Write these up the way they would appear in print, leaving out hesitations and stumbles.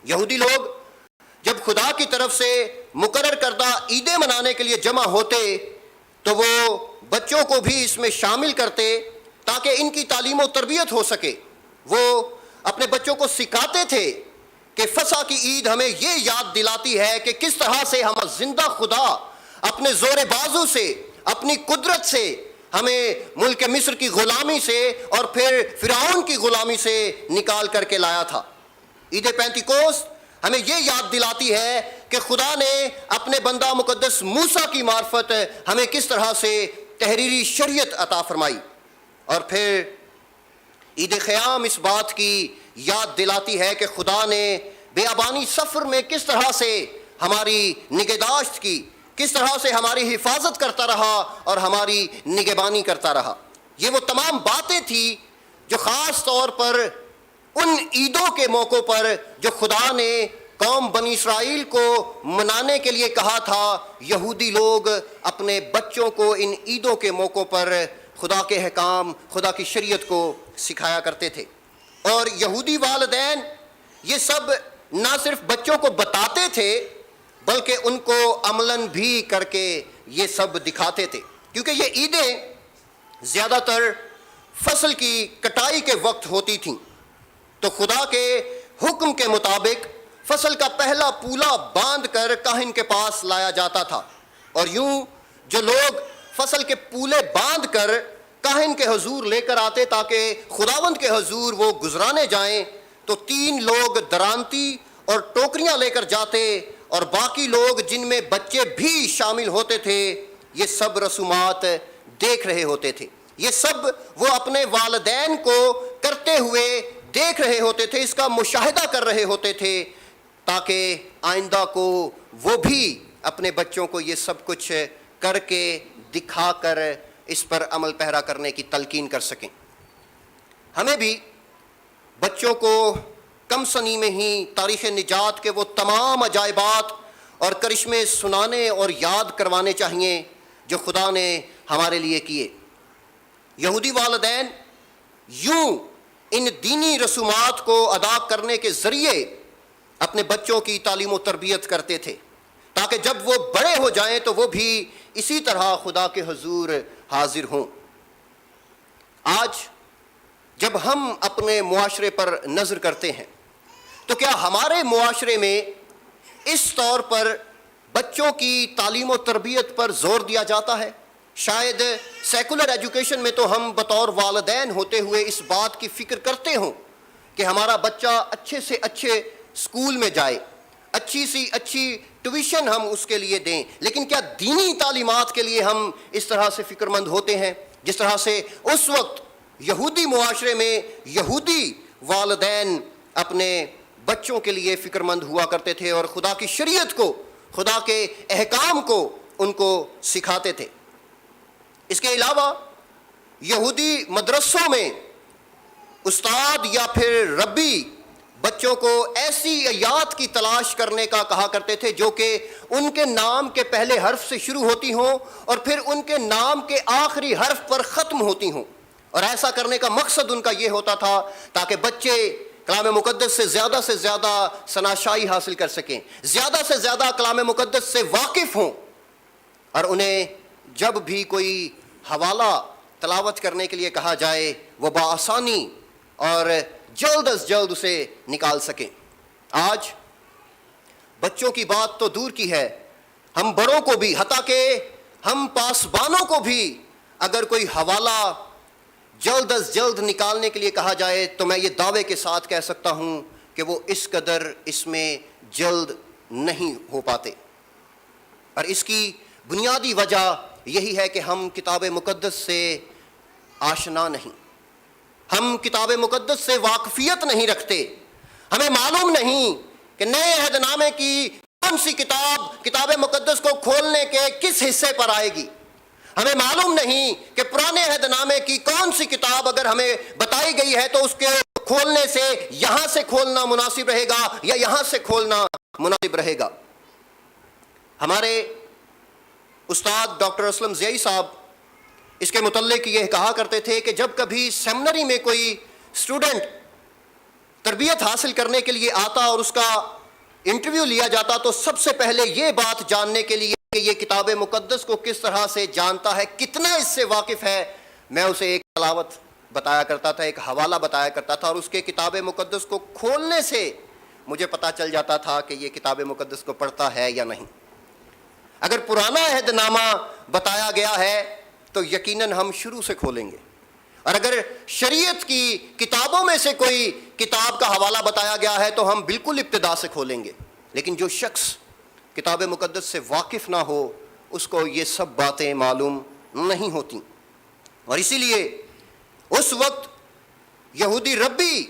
یہودی لوگ جب خدا کی طرف سے مقرر کردہ عیدیں منانے کے لیے جمع ہوتے تو وہ بچوں کو بھی اس میں شامل کرتے تاکہ ان کی تعلیم و تربیت ہو سکے۔ وہ اپنے بچوں کو سکھاتے تھے کہ فسح کی عید ہمیں یہ یاد دلاتی ہے کہ کس طرح سے ہم زندہ خدا اپنے زور بازو سے، اپنی قدرت سے ہمیں ملک مصر کی غلامی سے اور پھر فرعون کی غلامی سے نکال کر کے لایا تھا۔ عید پینتیکوست ہمیں یہ یاد دلاتی ہے کہ خدا نے اپنے بندہ مقدس موسیٰ کی معرفت ہمیں کس طرح سے تحریری شریعت عطا فرمائی، اور پھر عید خیام اس بات کی یاد دلاتی ہے کہ خدا نے بیابانی سفر میں کس طرح سے ہماری نگہداشت کی، کس طرح سے ہماری حفاظت کرتا رہا اور ہماری نگہبانی کرتا رہا۔ یہ وہ تمام باتیں تھیں جو خاص طور پر ان عیدوں کے موقع پر جو خدا نے قوم بنی اسرائیل کو منانے کے لیے کہا تھا، یہودی لوگ اپنے بچوں کو ان عیدوں کے موقع پر خدا کے احکام، خدا کی شریعت کو سکھایا کرتے تھے۔ اور یہودی والدین یہ سب نہ صرف بچوں کو بتاتے تھے بلکہ ان کو عملاً بھی کر کے یہ سب دکھاتے تھے، کیونکہ یہ عیدیں زیادہ تر فصل کی کٹائی کے وقت ہوتی تھیں، تو خدا کے حکم کے مطابق فصل کا پہلا پولا باندھ کر کاہن کے پاس لایا جاتا تھا، اور یوں جو لوگ فصل کے پولے باندھ کر کاہن کے حضور لے کر آتے تاکہ خداوند کے حضور وہ گزرانے جائیں، تو 3 لوگ درانتی اور ٹوکریاں لے کر جاتے، اور باقی لوگ جن میں بچے بھی شامل ہوتے تھے یہ سب رسومات دیکھ رہے ہوتے تھے۔ یہ سب وہ اپنے والدین کو کرتے ہوئے دیکھ رہے ہوتے تھے، اس کا مشاہدہ کر رہے ہوتے تھے تاکہ آئندہ کو وہ بھی اپنے بچوں کو یہ سب کچھ کر کے دکھا کر اس پر عمل پیرا کرنے کی تلقین کر سکیں۔ ہمیں بھی بچوں کو کم سنی میں ہی تاریخ نجات کے وہ تمام عجائبات اور کرشمے سنانے اور یاد کروانے چاہیے جو خدا نے ہمارے لیے کیے۔ یہودی والدین یوں ان دینی رسومات کو ادا کرنے کے ذریعے اپنے بچوں کی تعلیم و تربیت کرتے تھے تاکہ جب وہ بڑے ہو جائیں تو وہ بھی اسی طرح خدا کے حضور حاضر ہوں۔ آج جب ہم اپنے معاشرے پر نظر کرتے ہیں تو کیا ہمارے معاشرے میں اس طور پر بچوں کی تعلیم و تربیت پر زور دیا جاتا ہے؟ شاید سیکولر ایجوکیشن میں تو ہم بطور والدین ہوتے ہوئے اس بات کی فکر کرتے ہوں کہ ہمارا بچہ اچھے سے اچھے اسکول میں جائے، اچھی سی اچھی ٹیوشن ہم اس کے لیے دیں، لیکن کیا دینی تعلیمات کے لیے ہم اس طرح سے فکر مند ہوتے ہیں جس طرح سے اس وقت یہودی معاشرے میں یہودی والدین اپنے بچوں کے لیے فکر مند ہوا کرتے تھے اور خدا کی شریعت کو، خدا کے احکام کو ان کو سکھاتے تھے؟ اس کے علاوہ یہودی مدرسوں میں استاد یا پھر ربی بچوں کو ایسی آیات کی تلاش کرنے کا کہا کرتے تھے جو کہ ان کے نام کے پہلے حرف سے شروع ہوتی ہوں اور پھر ان کے نام کے آخری حرف پر ختم ہوتی ہوں، اور ایسا کرنے کا مقصد ان کا یہ ہوتا تھا تاکہ بچے کلام مقدس سے زیادہ شناسائی حاصل کر سکیں، زیادہ سے زیادہ کلام مقدس سے واقف ہوں، اور انہیں جب بھی کوئی حوالہ تلاوت کرنے کے لیے کہا جائے وہ بآسانی اور جلد از جلد اسے نکال سکیں۔ آج بچوں کی بات تو دور کی ہے، ہم بڑوں کو بھی، حتیٰ کہ ہم پاسبانوں کو بھی اگر کوئی حوالہ جلد از جلد نکالنے کے لیے کہا جائے تو میں یہ دعوے کے ساتھ کہہ سکتا ہوں کہ وہ اس قدر اس میں جلد نہیں ہو پاتے، اور اس کی بنیادی وجہ یہی ہے کہ ہم کتاب مقدس سے آشنا نہیں، ہم کتاب مقدس سے واقفیت نہیں رکھتے، ہمیں معلوم نہیں کہ نئے عہد نامے کی کون سی کتاب مقدس کو کھولنے کے کس حصے پر آئے گی، ہمیں معلوم نہیں کہ پرانے عہد نامے کی کون سی کتاب اگر ہمیں بتائی گئی ہے تو اس کے کھولنے سے یہاں سے کھولنا مناسب رہے گا یا یہاں سے کھولنا مناسب رہے گا۔ ہمارے استاد ڈاکٹر اسلم زیائی صاحب اس کے متعلق یہ کہا کرتے تھے کہ جب کبھی سیمنری میں کوئی اسٹوڈنٹ تربیت حاصل کرنے کے لیے آتا اور اس کا انٹرویو لیا جاتا تو سب سے پہلے یہ بات جاننے کے لیے کہ یہ کتاب مقدس کو کس طرح سے جانتا ہے، کتنا اس سے واقف ہے، میں اسے ایک تلاوت بتایا کرتا تھا، ایک حوالہ بتایا کرتا تھا، اور اس کے کتاب مقدس کو کھولنے سے مجھے پتا چل جاتا تھا کہ یہ کتاب مقدس کو پڑھتا ہے یا نہیں۔ اگر پرانا عہد نامہ بتایا گیا ہے تو یقیناً ہم شروع سے کھولیں گے، اور اگر شریعت کی کتابوں میں سے کوئی کتاب کا حوالہ بتایا گیا ہے تو ہم بالکل ابتدا سے کھولیں گے۔ لیکن جو شخص کتاب مقدس سے واقف نہ ہو اس کو یہ سب باتیں معلوم نہیں ہوتی، اور اسی لیے اس وقت یہودی ربی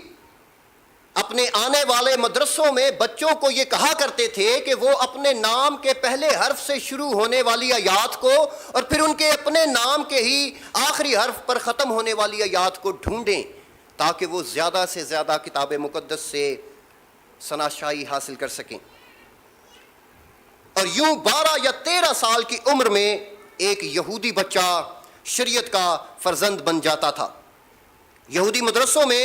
اپنے آنے والے مدرسوں میں بچوں کو یہ کہا کرتے تھے کہ وہ اپنے نام کے پہلے حرف سے شروع ہونے والی آیات کو اور پھر ان کے اپنے نام کے ہی آخری حرف پر ختم ہونے والی آیات کو ڈھونڈیں تاکہ وہ زیادہ سے زیادہ کتاب مقدس سے شناسائی حاصل کر سکیں۔ اور یوں 12 یا 13 سال کی عمر میں ایک یہودی بچہ شریعت کا فرزند بن جاتا تھا۔ یہودی مدرسوں میں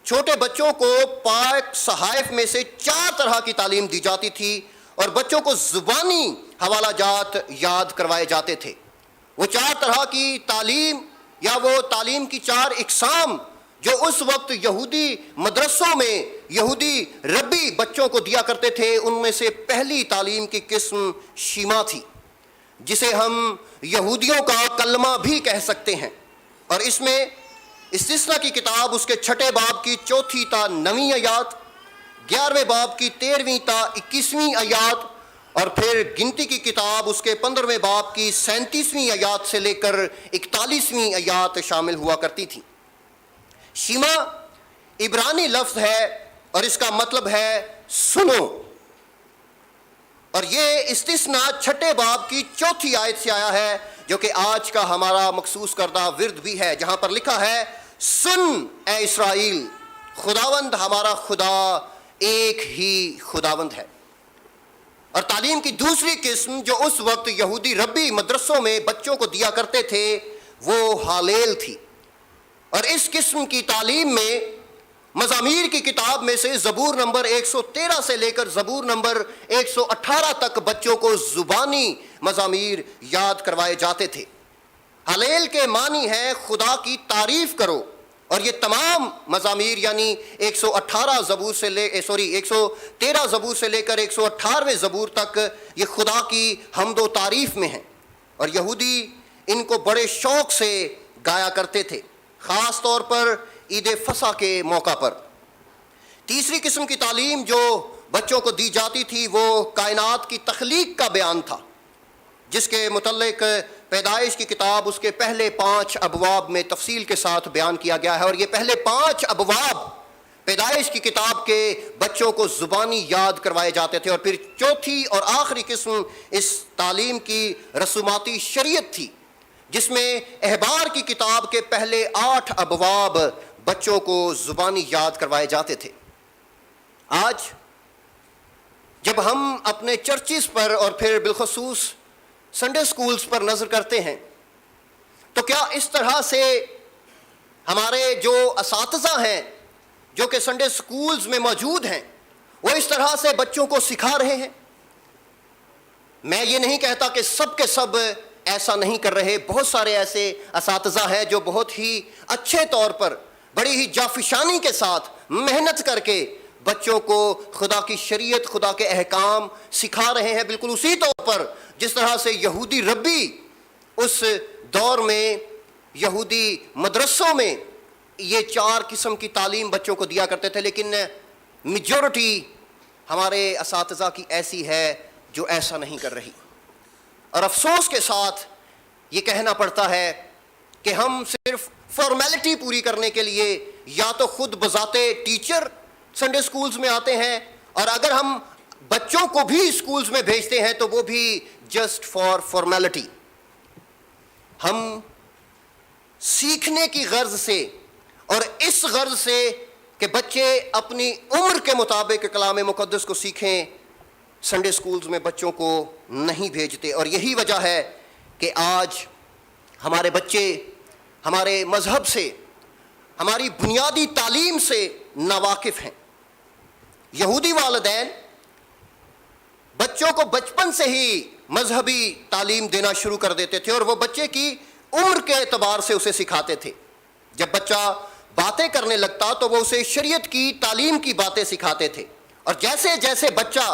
چھوٹے بچوں کو پاک صحائف میں سے 4 طرح کی تعلیم دی جاتی تھی اور بچوں کو زبانی حوالہ جات یاد کروائے جاتے تھے۔ وہ 4 طرح کی تعلیم یا وہ تعلیم کی 4 اقسام جو اس وقت یہودی مدرسوں میں یہودی ربی بچوں کو دیا کرتے تھے، ان میں سے پہلی تعلیم کی قسم شیما تھی، جسے ہم یہودیوں کا کلمہ بھی کہہ سکتے ہیں، اور اس میں استثنا کی کتاب اس کے 6 باب کی 4 تا 9 آیات، 11ویں باب کی 13ویں تا 21ویں آیات، اور پھر گنتی کی کتاب اس کے 15ویں باب کی 37ویں آیات سے لے کر 41ویں آیات شامل ہوا کرتی تھی۔ شیما عبرانی لفظ ہے اور اس کا مطلب ہے سنو، اور یہ استثنا 6 باب کی 4 آیت سے آیا ہے جو کہ آج کا ہمارا مخصوص کردہ ورد بھی ہے، جہاں پر لکھا ہے سن اے اسرائیل، خداوند ہمارا خدا ایک ہی خداوند ہے۔ اور تعلیم کی دوسری قسم جو اس وقت یہودی ربی مدرسوں میں بچوں کو دیا کرتے تھے وہ ہالیل تھی، اور اس قسم کی تعلیم میں مزامیر کی کتاب میں سے زبور نمبر 113 سے لے کر زبور نمبر 118 تک بچوں کو زبانی مزامیر یاد کروائے جاتے تھے۔ ہلیل کے معنی ہے خدا کی تعریف کرو، اور یہ تمام مزامیر یعنی 113 زبور سے لے کر 118ویں زبور تک یہ خدا کی حمد و تعریف میں ہیں، اور یہودی ان کو بڑے شوق سے گایا کرتے تھے، خاص طور پر عید فصح کے موقع پر۔ تیسری قسم کی تعلیم جو بچوں کو دی جاتی تھی وہ کائنات کی تخلیق کا بیان تھا، جس کے متعلق پیدائش کی کتاب اس کے پہلے 5 ابواب میں تفصیل کے ساتھ بیان کیا گیا ہے، اور یہ پہلے 5 ابواب پیدائش کی کتاب کے بچوں کو زبانی یاد کروائے جاتے تھے۔ اور پھر چوتھی اور آخری قسم اس تعلیم کی رسوماتی شریعت تھی، جس میں احبار کی کتاب کے پہلے 8 ابواب بچوں کو زبانی یاد کروائے جاتے تھے۔ آج جب ہم اپنے چرچز پر اور پھر بالخصوص سنڈے سکولز پر نظر کرتے ہیں تو کیا اس طرح سے ہمارے جو اساتذہ ہیں جو کہ سنڈے سکولز میں موجود ہیں وہ اس طرح سے بچوں کو سکھا رہے ہیں؟ میں یہ نہیں کہتا کہ سب کے سب ایسا نہیں کر رہے، بہت سارے ایسے اساتذہ ہیں جو بہت ہی اچھے طور پر بڑی ہی جافشانی کے ساتھ محنت کر کے بچوں کو خدا کی شریعت، خدا کے احکام سکھا رہے ہیں، بالکل اسی طور پر جس طرح سے یہودی ربی اس دور میں یہودی مدرسوں میں یہ 4 قسم کی تعلیم بچوں کو دیا کرتے تھے۔ لیکن میجورٹی ہمارے اساتذہ کی ایسی ہے جو ایسا نہیں کر رہی، اور افسوس کے ساتھ یہ کہنا پڑتا ہے کہ ہم صرف فارمیلٹی پوری کرنے کے لیے یا تو خود بذاتے ٹیچر سنڈے سکولز میں آتے ہیں، اور اگر ہم بچوں کو بھی سکولز میں بھیجتے ہیں تو وہ بھی جسٹ فار فارمیلٹی۔ ہم سیکھنے کی غرض سے اور اس غرض سے کہ بچے اپنی عمر کے مطابق کلام مقدس کو سیکھیں سنڈے سکولز میں بچوں کو نہیں بھیجتے، اور یہی وجہ ہے کہ آج ہمارے بچے ہمارے مذہب سے، ہماری بنیادی تعلیم سے ناواقف ہیں۔ یہودی والدین بچوں کو بچپن سے ہی مذہبی تعلیم دینا شروع کر دیتے تھے اور وہ بچے کی عمر کے اعتبار سے اسے سکھاتے تھے. جب بچہ باتیں کرنے لگتا تو وہ اسے شریعت کی تعلیم کی باتیں سکھاتے تھے, اور جیسے جیسے بچہ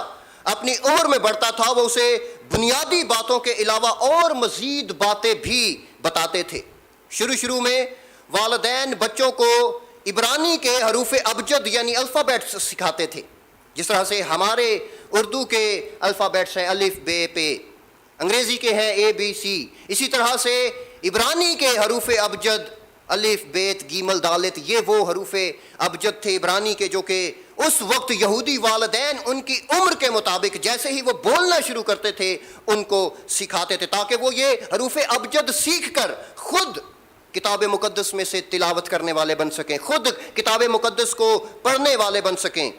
اپنی عمر میں بڑھتا تھا وہ اسے بنیادی باتوں کے علاوہ اور مزید باتیں بھی بتاتے تھے. شروع میں والدین بچوں کو عبرانی کے حروف ابجد یعنی الفابیٹس سکھاتے تھے, جس طرح سے ہمارے اردو کے الفابیٹس ہیں الف بے پے, انگریزی کے ہیں اے بی سی, اسی طرح سے عبرانی کے حروف ابجد الف بیت گیمل دالت, یہ وہ حروف ابجد تھے عبرانی کے جو کہ اس وقت یہودی والدین ان کی عمر کے مطابق جیسے ہی وہ بولنا شروع کرتے تھے ان کو سکھاتے تھے, تاکہ وہ یہ حروف ابجد سیکھ کر خود کتاب مقدس میں سے تلاوت کرنے والے بن سکیں, خود کتاب مقدس کو پڑھنے والے بن سکیں.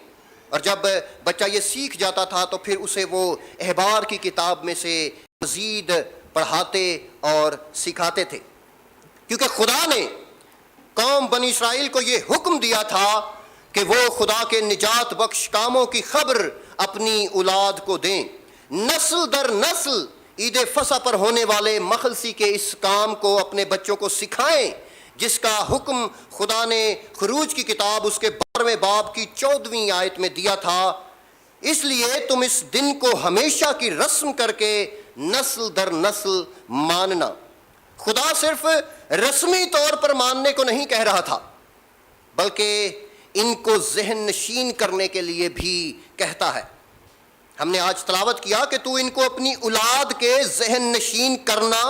اور جب بچہ یہ سیکھ جاتا تھا تو پھر اسے وہ احبار کی کتاب میں سے مزید پڑھاتے اور سکھاتے تھے, کیونکہ خدا نے قوم بنی اسرائیل کو یہ حکم دیا تھا کہ وہ خدا کے نجات بخش کاموں کی خبر اپنی اولاد کو دیں, نسل در نسل عید فصح پر ہونے والے مخلصی کے اس کام کو اپنے بچوں کو سکھائیں, جس کا حکم خدا نے خروج کی کتاب اس کے 12ویں باب کی 14ویں آیت میں دیا تھا. اس لیے تم اس دن کو ہمیشہ کی رسم کر کے نسل در نسل ماننا. خدا صرف رسمی طور پر ماننے کو نہیں کہہ رہا تھا, بلکہ ان کو ذہن نشین کرنے کے لیے بھی کہتا ہے. ہم نے آج تلاوت کیا کہ تو ان کو اپنی اولاد کے ذہن نشین کرنا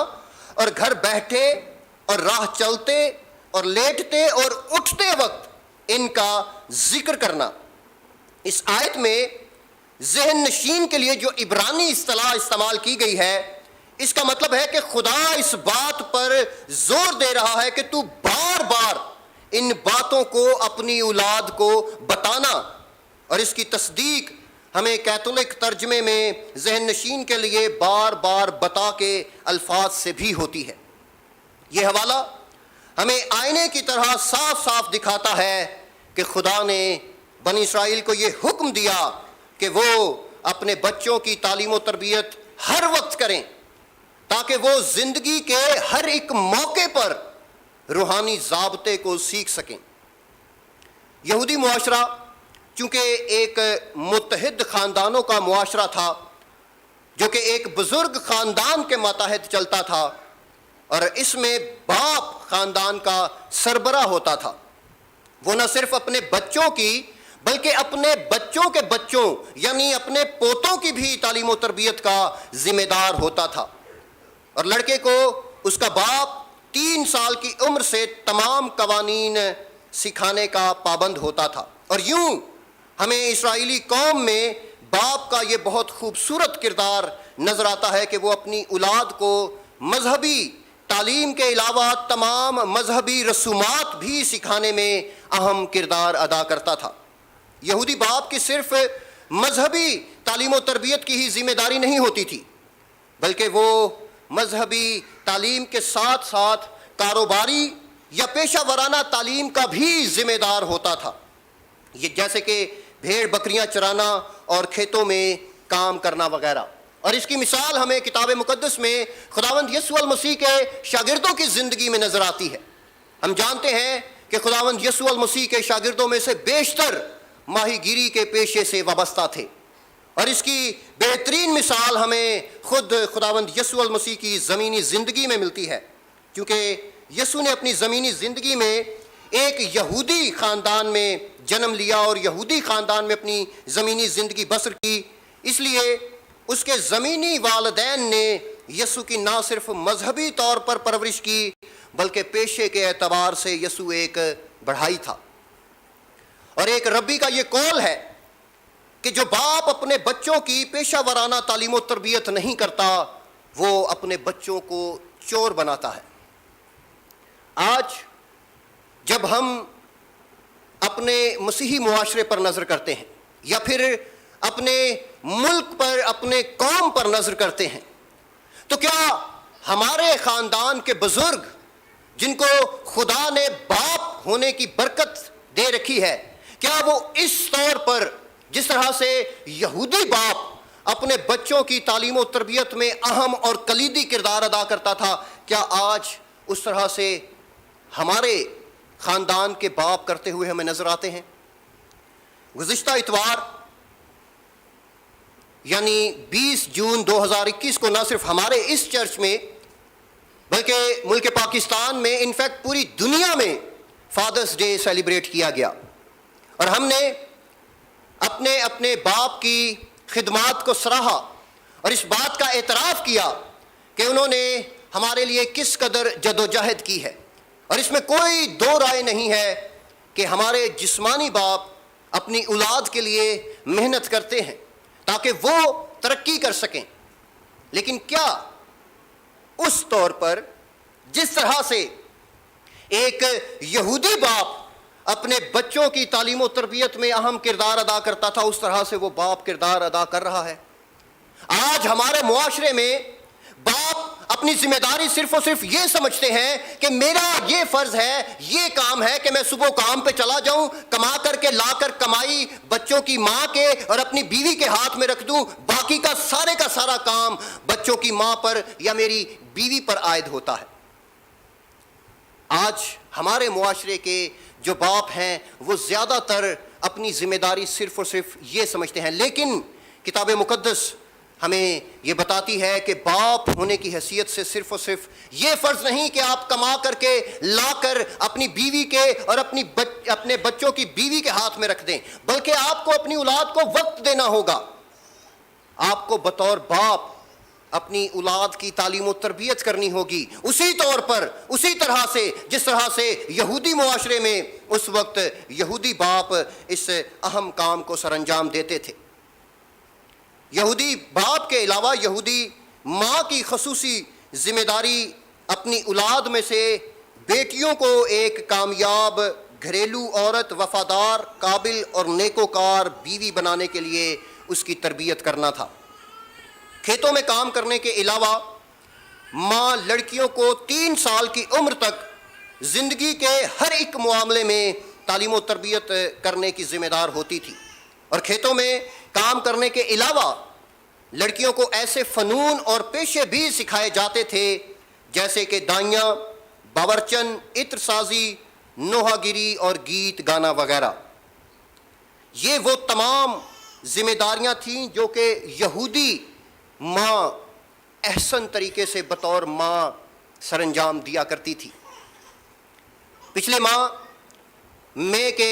اور گھر بیٹھے اور راہ چلتے اور لیٹتے اور اٹھتے وقت ان کا ذکر کرنا. اس آیت میں ذہن نشین کے لیے جو عبرانی اصطلاح استعمال کی گئی ہے, اس کا مطلب ہے کہ خدا اس بات پر زور دے رہا ہے کہ تو بار بار ان باتوں کو اپنی اولاد کو بتانا, اور اس کی تصدیق ہمیں کیتھولک ترجمے میں ذہن نشین کے لیے بار بار بتا کے الفاظ سے بھی ہوتی ہے. یہ حوالہ ہمیں آئینے کی طرح صاف صاف دکھاتا ہے کہ خدا نے بنی اسرائیل کو یہ حکم دیا کہ وہ اپنے بچوں کی تعلیم و تربیت ہر وقت کریں, تاکہ وہ زندگی کے ہر ایک موقع پر روحانی ضابطے کو سیکھ سکیں. یہودی معاشرہ چونکہ ایک متحد خاندانوں کا معاشرہ تھا جو کہ ایک بزرگ خاندان کے ماتحت چلتا تھا, اور اس میں باپ خاندان کا سربراہ ہوتا تھا. وہ نہ صرف اپنے بچوں کی بلکہ اپنے بچوں کے بچوں یعنی اپنے پوتوں کی بھی تعلیم و تربیت کا ذمہ دار ہوتا تھا, اور لڑکے کو اس کا باپ 3 سال کی عمر سے تمام قوانین سکھانے کا پابند ہوتا تھا. اور یوں ہمیں اسرائیلی قوم میں باپ کا یہ بہت خوبصورت کردار نظر آتا ہے کہ وہ اپنی اولاد کو مذہبی تعلیم کے علاوہ تمام مذہبی رسومات بھی سکھانے میں اہم کردار ادا کرتا تھا. یہودی باپ کی صرف مذہبی تعلیم و تربیت کی ہی ذمہ داری نہیں ہوتی تھی, بلکہ وہ مذہبی تعلیم کے ساتھ ساتھ کاروباری یا پیشہ ورانہ تعلیم کا بھی ذمہ دار ہوتا تھا, یہ جیسے کہ بھیڑ بکریاں چرانا اور کھیتوں میں کام کرنا وغیرہ. اور اس کی مثال ہمیں کتاب مقدس میں خداوند یسوع المسیح کے شاگردوں کی زندگی میں نظر آتی ہے. ہم جانتے ہیں کہ خداوند یسوع المسیح کے شاگردوں میں سے بیشتر ماہی گیری کے پیشے سے وابستہ تھے, اور اس کی بہترین مثال ہمیں خود خداوند یسوع المسیح کی زمینی زندگی میں ملتی ہے, کیونکہ یسوع نے اپنی زمینی زندگی میں ایک یہودی خاندان میں جنم لیا اور یہودی خاندان میں اپنی زمینی زندگی بسر کی. اس لیے اس کے زمینی والدین نے یسوع کی نہ صرف مذہبی طور پر پرورش کی بلکہ پیشے کے اعتبار سے یسوع ایک بڑھائی تھا. اور ایک ربی کا یہ قول ہے کہ جو باپ اپنے بچوں کی پیشہ ورانہ تعلیم و تربیت نہیں کرتا وہ اپنے بچوں کو چور بناتا ہے. آج جب ہم اپنے مسیحی معاشرے پر نظر کرتے ہیں یا پھر اپنے ملک پر اپنے قوم پر نظر کرتے ہیں تو کیا ہمارے خاندان کے بزرگ جن کو خدا نے باپ ہونے کی برکت دے رکھی ہے, کیا وہ اس طور پر جس طرح سے یہودی باپ اپنے بچوں کی تعلیم و تربیت میں اہم اور کلیدی کردار ادا کرتا تھا، کیا آج اس طرح سے ہمارے خاندان کے باپ کرتے ہوئے ہمیں نظر آتے ہیں؟ گزشتہ اتوار یعنی 20 جون 2021 کو نہ صرف ہمارے اس چرچ میں بلکہ ملک پاکستان میں انفیکٹ پوری دنیا میں فادرز ڈے سیلیبریٹ کیا گیا، اور ہم نے اپنے اپنے باپ کی خدمات کو سراہا اور اس بات کا اعتراف کیا کہ انہوں نے ہمارے لیے کس قدر جدوجہد کی ہے، اور اس میں کوئی دو رائے نہیں ہے کہ ہمارے جسمانی باپ اپنی اولاد کے لیے محنت کرتے ہیں تاکہ وہ ترقی کر سکیں، لیکن کیا اس طور پر جس طرح سے ایک یہودی باپ اپنے بچوں کی تعلیم و تربیت میں اہم کردار ادا کرتا تھا، اس طرح سے وہ باپ کردار ادا کر رہا ہے؟ آج ہمارے معاشرے میں باپ اپنی ذمہ داری صرف اور صرف یہ سمجھتے ہیں کہ میرا یہ فرض ہے، یہ کام ہے کہ میں صبح کام پہ چلا جاؤں، کما کر کے لا کر کمائی بچوں کی ماں کے اور اپنی بیوی کے ہاتھ میں رکھ دوں، باقی کا سارا کام بچوں کی ماں پر یا میری بیوی پر عائد ہوتا ہے۔ آج ہمارے معاشرے کے جو باپ ہیں وہ زیادہ تر اپنی ذمہ داری صرف اور صرف یہ سمجھتے ہیں، لیکن کتاب مقدس ہمیں یہ بتاتی ہے کہ باپ ہونے کی حیثیت سے صرف اور صرف یہ فرض نہیں کہ آپ کما کر کے لا کر اپنی بیوی کے اور اپنے بچوں کی بیوی کے ہاتھ میں رکھ دیں، بلکہ آپ کو اپنی اولاد کو وقت دینا ہوگا۔ آپ کو بطور باپ اپنی اولاد کی تعلیم و تربیت کرنی ہوگی اسی طور پر، اسی طرح سے جس طرح سے یہودی معاشرے میں اس وقت یہودی باپ اس اہم کام کو سر انجام دیتے تھے۔ یہودی باپ کے علاوہ یہودی ماں کی خصوصی ذمہ داری اپنی اولاد میں سے بیٹیوں کو ایک کامیاب گھریلو عورت، وفادار، قابل اور نیکوکار بیوی بنانے کے لیے اس کی تربیت کرنا تھا۔ کھیتوں میں کام کرنے کے علاوہ ماں لڑکیوں کو 3 سال کی عمر تک زندگی کے ہر ایک معاملے میں تعلیم و تربیت کرنے کی ذمہ دار ہوتی تھی، اور کھیتوں میں کام کرنے کے علاوہ لڑکیوں کو ایسے فنون اور پیشے بھی سکھائے جاتے تھے جیسے کہ دائیاں، باورچن، عطر سازی، نوحہ گیری اور گیت گانا وغیرہ۔ یہ وہ تمام ذمہ داریاں تھیں جو کہ یہودی ماں احسن طریقے سے بطور ماں سر انجام دیا کرتی تھی۔ پچھلے ماہ مئی کے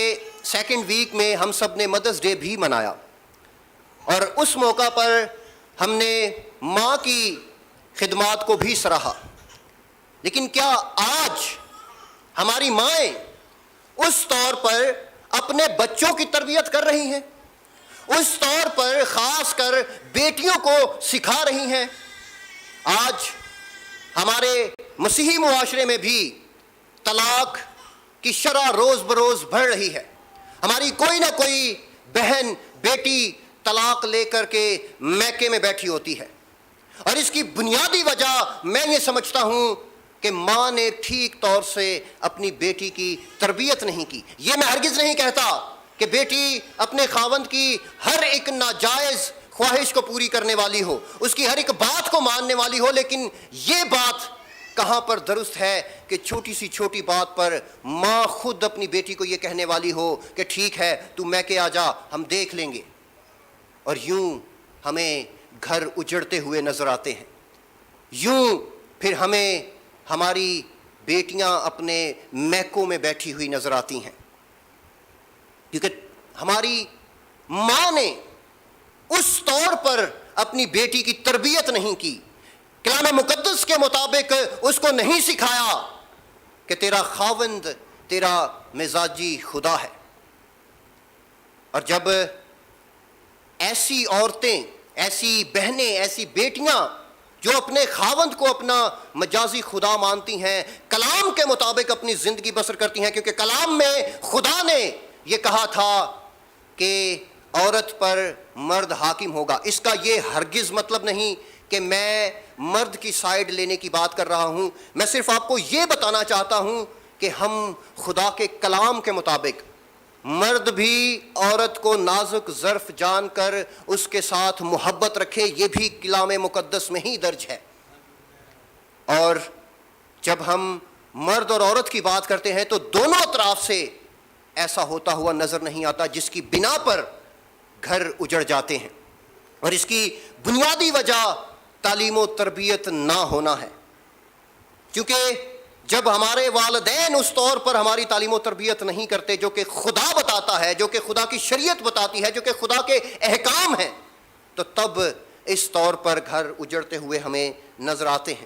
2 ویک میں ہم سب نے مدرس ڈے بھی منایا، اور اس موقع پر ہم نے ماں کی خدمات کو بھی سراہا، لیکن کیا آج ہماری مائیں اس طور پر اپنے بچوں کی تربیت کر رہی ہیں؟ اس طور پر خاص کر بیٹیوں کو سکھا رہی ہیں؟ آج ہمارے مسیحی معاشرے میں بھی طلاق کی شرح روز بروز بڑھ رہی ہے۔ ہماری کوئی نہ کوئی بہن بیٹی طلاق لے کر کے میکے میں بیٹھی ہوتی ہے، اور اس کی بنیادی وجہ میں یہ سمجھتا ہوں کہ ماں نے ٹھیک طور سے اپنی بیٹی کی تربیت نہیں کی۔ یہ میں ہرگز نہیں کہتا کہ بیٹی اپنے خاوند کی ہر ایک ناجائز خواہش کو پوری کرنے والی ہو، اس کی ہر ایک بات کو ماننے والی ہو، لیکن یہ بات کہاں پر درست ہے کہ چھوٹی سی چھوٹی بات پر ماں خود اپنی بیٹی کو یہ کہنے والی ہو کہ ٹھیک ہے تو میکے آ جا، ہم دیکھ لیں گے، اور یوں ہمیں گھر اجڑتے ہوئے نظر آتے ہیں۔ یوں پھر ہمیں ہماری بیٹیاں اپنے میکوں میں بیٹھی ہوئی نظر آتی ہیں، کیونکہ ہماری ماں نے اس طور پر اپنی بیٹی کی تربیت نہیں کی۔ کلام مقدس کے مطابق اس کو نہیں سکھایا کہ تیرا خاوند تیرا مزاجی خدا ہے۔ اور جب ایسی عورتیں، ایسی بہنیں، ایسی بیٹیاں جو اپنے خاوند کو اپنا مجازی خدا مانتی ہیں، کلام کے مطابق اپنی زندگی بسر کرتی ہیں، کیونکہ کلام میں خدا نے یہ کہا تھا کہ عورت پر مرد حاکم ہوگا۔ اس کا یہ ہرگز مطلب نہیں کہ میں مرد کی سائیڈ لینے کی بات کر رہا ہوں، میں صرف آپ کو یہ بتانا چاہتا ہوں کہ ہم خدا کے کلام کے مطابق مرد بھی عورت کو نازک ظرف جان کر اس کے ساتھ محبت رکھے، یہ بھی کلام مقدس میں ہی درج ہے۔ اور جب ہم مرد اور عورت کی بات کرتے ہیں تو دونوں اطراف سے ایسا ہوتا ہوا نظر نہیں آتا، جس کی بنا پر گھر اجڑ جاتے ہیں، اور اس کی بنیادی وجہ تعلیم و تربیت نہ ہونا ہے۔ کیونکہ جب ہمارے والدین اس طور پر ہماری تعلیم و تربیت نہیں کرتے جو کہ خدا بتاتا ہے، جو کہ خدا کی شریعت بتاتی ہے، جو کہ خدا کے احکام ہیں، تو تب اس طور پر گھر اجڑتے ہوئے ہمیں نظر آتے ہیں۔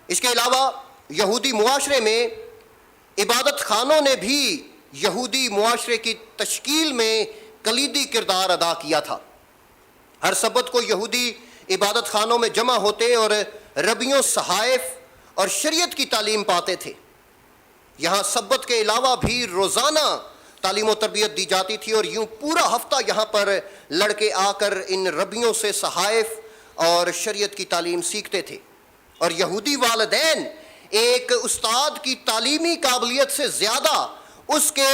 اس کے علاوہ یہودی معاشرے میں عبادت خانوں نے بھی یہودی معاشرے کی تشکیل میں کلیدی کردار ادا کیا تھا۔ ہر سبت کو یہودی عبادت خانوں میں جمع ہوتے اور ربیوں، صحائف اور شریعت کی تعلیم پاتے تھے۔ یہاں سبت کے علاوہ بھی روزانہ تعلیم و تربیت دی جاتی تھی، اور یوں پورا ہفتہ یہاں پر لڑکے آ کر ان ربیوں سے صحائف اور شریعت کی تعلیم سیکھتے تھے۔ اور یہودی والدین ایک استاد کی تعلیمی قابلیت سے زیادہ اس کے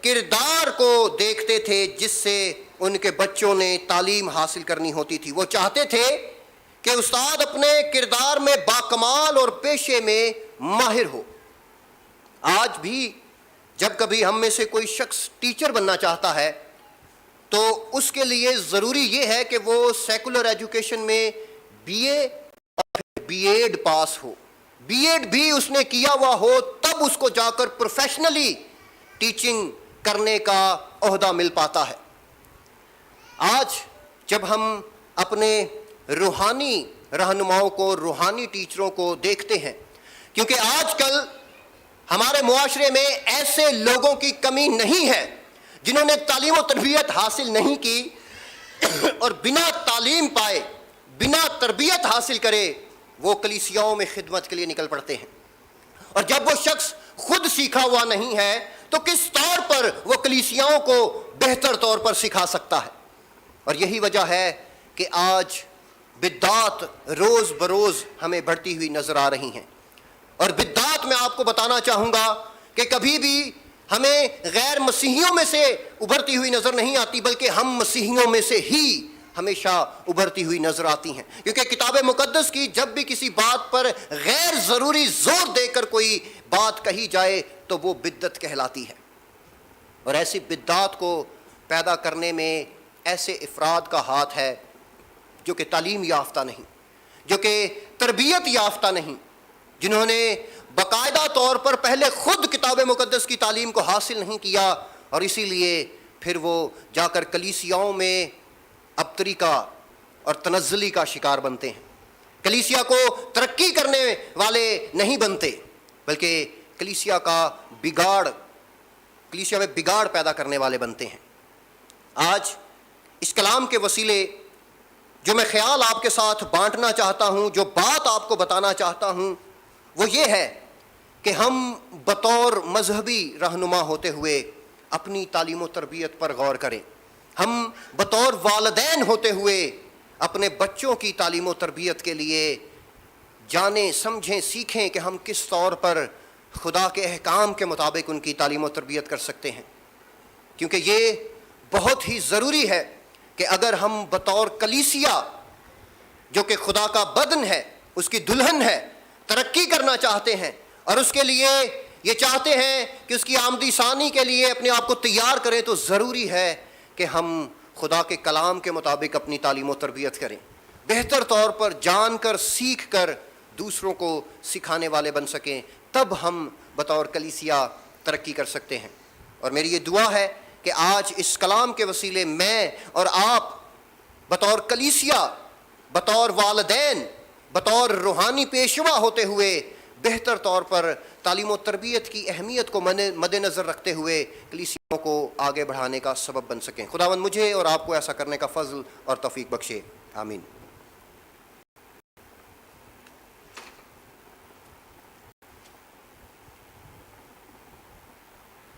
کردار کو دیکھتے تھے جس سے ان کے بچوں نے تعلیم حاصل کرنی ہوتی تھی۔ وہ چاہتے تھے کہ استاد اپنے کردار میں باکمال اور پیشے میں ماہر ہو۔ آج بھی جب کبھی ہم میں سے کوئی شخص ٹیچر بننا چاہتا ہے تو اس کے لیے ضروری یہ ہے کہ وہ سیکولر ایجوکیشن میں بی اے اور بی ایڈ پاس ہو، بی ایڈ بھی اس نے کیا ہوا ہو، تب اس کو جا کر پروفیشنلی ٹیچنگ کرنے کا عہدہ مل پاتا ہے۔ آج جب ہم اپنے روحانی رہنماؤں کو، روحانی ٹیچروں کو دیکھتے ہیں، کیونکہ آج کل ہمارے معاشرے میں ایسے لوگوں کی کمی نہیں ہے جنہوں نے تعلیم و تربیت حاصل نہیں کی اور بنا تعلیم پائے، بنا تربیت حاصل کرے وہ کلیسیاؤں میں خدمت کے لیے نکل پڑتے ہیں۔ اور جب وہ شخص خود سیکھا ہوا نہیں ہے تو کس طور پر وہ کلیسیاؤں کو بہتر طور پر سکھا سکتا ہے؟ اور یہی وجہ ہے کہ آج بدعات روز بروز ہمیں بڑھتی ہوئی نظر آ رہی ہیں۔ اور بدعات میں آپ کو بتانا چاہوں گا کہ کبھی بھی ہمیں غیر مسیحیوں میں سے ابھرتی ہوئی نظر نہیں آتی، بلکہ ہم مسیحیوں میں سے ہی ہمیشہ ابھرتی ہوئی نظر آتی ہیں۔ کیونکہ کتاب مقدس کی جب بھی کسی بات پر غیر ضروری زور دے کر کوئی بات کہی جائے تو وہ بدعت کہلاتی ہے۔ اور ایسی بدعات کو پیدا کرنے میں ایسے افراد کا ہاتھ ہے جو کہ تعلیم یافتہ نہیں، جو کہ تربیت یافتہ نہیں، جنہوں نے باقاعدہ طور پر پہلے خود کتاب مقدس کی تعلیم کو حاصل نہیں کیا، اور اسی لیے پھر وہ جا کر کلیسیاؤں میں ابتری کا اور تنزلی کا شکار بنتے ہیں۔ کلیسیا کو ترقی کرنے والے نہیں بنتے، بلکہ کلیسیا میں بگاڑ پیدا کرنے والے بنتے ہیں۔ آج اس کلام کے وسیلے جو میں خیال آپ کے ساتھ بانٹنا چاہتا ہوں، جو بات آپ کو بتانا چاہتا ہوں، وہ یہ ہے کہ ہم بطور مذہبی رہنما ہوتے ہوئے اپنی تعلیم و تربیت پر غور کریں۔ ہم بطور والدین ہوتے ہوئے اپنے بچوں کی تعلیم و تربیت کے لیے جانیں، سمجھیں، سیکھیں کہ ہم کس طور پر خدا کے احکام کے مطابق ان کی تعلیم و تربیت کر سکتے ہیں۔ کیونکہ یہ بہت ہی ضروری ہے کہ اگر ہم بطور کلیسیا جو کہ خدا کا بدن ہے، اس کی دلہن ہے، ترقی کرنا چاہتے ہیں اور اس کے لیے یہ چاہتے ہیں کہ اس کی آمدی ثانی کے لیے اپنے آپ کو تیار کریں، تو ضروری ہے کہ ہم خدا کے کلام کے مطابق اپنی تعلیم و تربیت کریں، بہتر طور پر جان کر، سیکھ کر دوسروں کو سکھانے والے بن سکیں، تب ہم بطور کلیسیا ترقی کر سکتے ہیں۔ اور میری یہ دعا ہے کہ آج اس کلام کے وسیلے میں اور آپ بطور کلیسیا، بطور والدین، بطور روحانی پیشوا ہوتے ہوئے بہتر طور پر تعلیم و تربیت کی اہمیت کو مد نظر رکھتے ہوئے کلیسیوں کو آگے بڑھانے کا سبب بن سکیں۔ خداوند مجھے اور آپ کو ایسا کرنے کا فضل اور توفیق بخشے، آمین۔